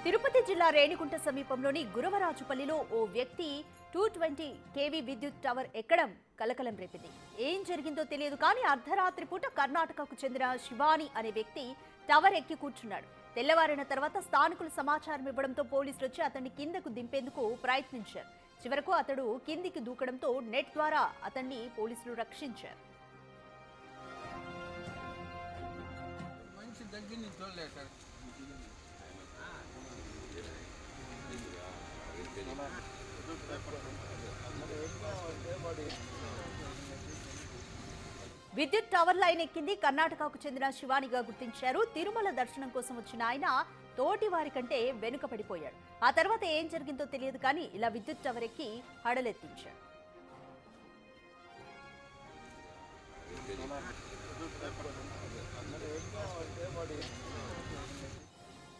తిరుపతి జిల్లా రేణిగుంట సమీపంలోని గురవరాజుపల్లిలో ఓ వ్యక్తి 220 kV విద్యుత్ టవర్ ఎక్కడం కలకలం రేపింది. ఏం జరిగిందో తెలియదు కానీ అర్ధరాత్రి పూట కర్ణాటకకు చెందిన శివాని అనే వ్యక్తి టవర్ ఎక్కి కూర్చున్నాడు. తెల్లవారిన తర్వాత స్థానికులు సమాచారం ఇవ్వడంతో పోలీసులు వచ్చి అతన్ని కిందకు దింపేందుకు ప్రయత్నించారు. చివరకు అతడు కిందికి దూకడంతో నెట్ ద్వారా అతన్ని పోలీసులు రక్షించారు. విద్యుత్ టవర్ లైన్ ఎక్కింది కర్ణాటకకు చెందిన శివానిగా గుర్తించారు. తిరుమల దర్శనం కోసం వచ్చిన ఆయన తోటి వారి కంటే వెనుకబడిపోయాడు. ఆ తర్వాత ఏం జరిగిందో తెలియదు కానీ ఇలా విద్యుత్ టవర్ ఎక్కి హడలెత్తించాడు.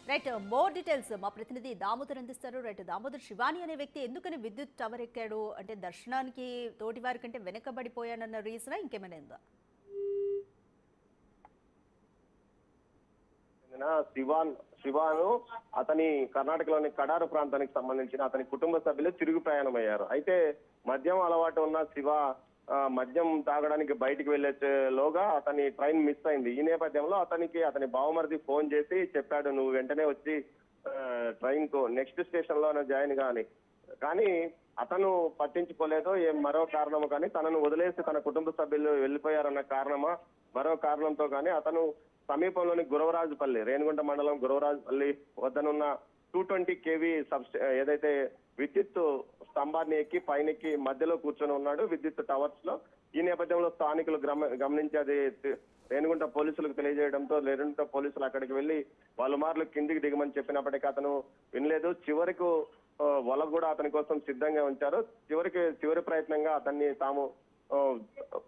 రైట్, మోర్ డీటెయిల్స్ మా ప్రతినిధి దామోదర్ అందిస్తారు. రైట్ దామోదర్, శివాని అనే వ్యక్తి ఎందుకని విద్యుత్ టవర్ ఎక్కాడు? అంటే దర్శనానికి తోటి వారి కంటే వెనకబడిపోయానన్న రీజనా ఇంకేమైనా ఉందా? శివాను అతని కర్ణాటకలోని కడారు ప్రాంతానికి సంబంధించిన అతని కుటుంబ సభ్యులు తిరుగు ప్రయాణం అయ్యారు. అయితే మద్యం అలవాటు ఉన్న శివ మద్యం తాగడానికి బయటికి వెళ్లేలోగా అతని ట్రైన్ మిస్ అయింది. ఈ నేపథ్యంలో అతని బావమరిది ఫోన్ చేసి చెప్పాడు, నువ్వు వెంటనే వచ్చి ట్రైన్ కు నెక్స్ట్ స్టేషన్ లో జాయిన్ కాని. కానీ అతను పట్టించుకోలేదు. మరో కారణము కానీ తనను వదిలేసి తన కుటుంబ సభ్యులు వెళ్లిపోయారన్న కారణమా మరో కారణంతో కానీ అతను సమీపంలోని గురవరాజుపల్లి, రేణిగుంట మండలం గురవరాజుపల్లి వద్దనున్న 220 kV ఏదైతే విద్యుత్ స్తంభాన్ని ఎక్కి పైనెక్కి మధ్యలో కూర్చొని ఉన్నాడు విద్యుత్ టవర్స్ లో. ఈ నేపథ్యంలో స్థానికులు గమనించి అది రేణిగుంట పోలీసులకు తెలియజేయడంతో రేణిగుంట పోలీసులు అక్కడికి వెళ్లి పలుమార్లు కిందికి దిగమని చెప్పినప్పటికీ అతను వినలేదు. చివరకు వల కూడా అతని కోసం సిద్ధంగా ఉంచారు. చివరి ప్రయత్నంగా అతన్ని తాము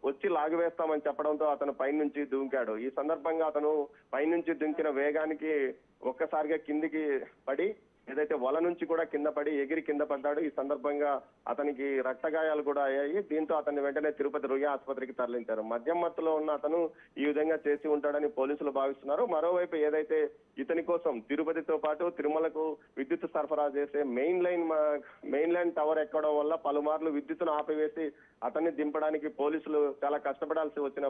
వచ్చి లాగివేస్తామని చెప్పడంతో అతను పైనుంచి దుంకాడు. ఈ సందర్భంగా అతను పైనుంచి దుంకిన వేగానికి ఒక్కసారిగా కిందికి పడి ఏదైతే వల నుంచి కూడా కింద పడి ఎగిరి కింద పడ్డాడు. ఈ సందర్భంగా అతనికి రక్తగాయాలు కూడా అయ్యాయి. దీంతో అతన్ని వెంటనే తిరుపతి రుయా ఆసుపత్రికి తరలించారు. మద్యం మత్తులో ఉన్న అతను ఈ విధంగా చేసి ఉంటాడని పోలీసులు భావిస్తున్నారు. మరోవైపు ఏదైతే ఇతని కోసం తిరుపతితో పాటు తిరుమలకు విద్యుత్ సరఫరా చేసే మెయిన్ లైన్ టవర్ ఎక్కడం వల్ల పలుమార్లు విద్యుత్తును ఆపివేసి అతన్ని దింపడానికి పోలీసులు చాలా కష్టపడాల్సి వచ్చిన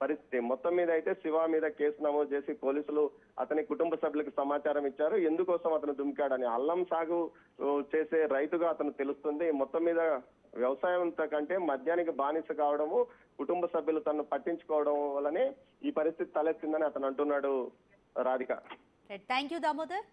పరిస్థితి. మొత్తం మీద అయితే శివ మీద కేసు నమోదు చేసి పోలీసులు అతని కుటుంబ సభ్యులకు సమాచారం ఇచ్చారు. ఎందుకోసం అతను దుంకాడని. అల్లం సాగు చేసే రైతుగా అతను తెలుస్తుంది. మొత్తం మీద వ్యవసాయం కంటే మద్యానికి బానిస కావడము, కుటుంబ సభ్యులు తనను పట్టించుకోవడం వల్లనే ఈ పరిస్థితి తలెత్తిందని అతను అంటున్నాడు. Radhika, thank you Damodar.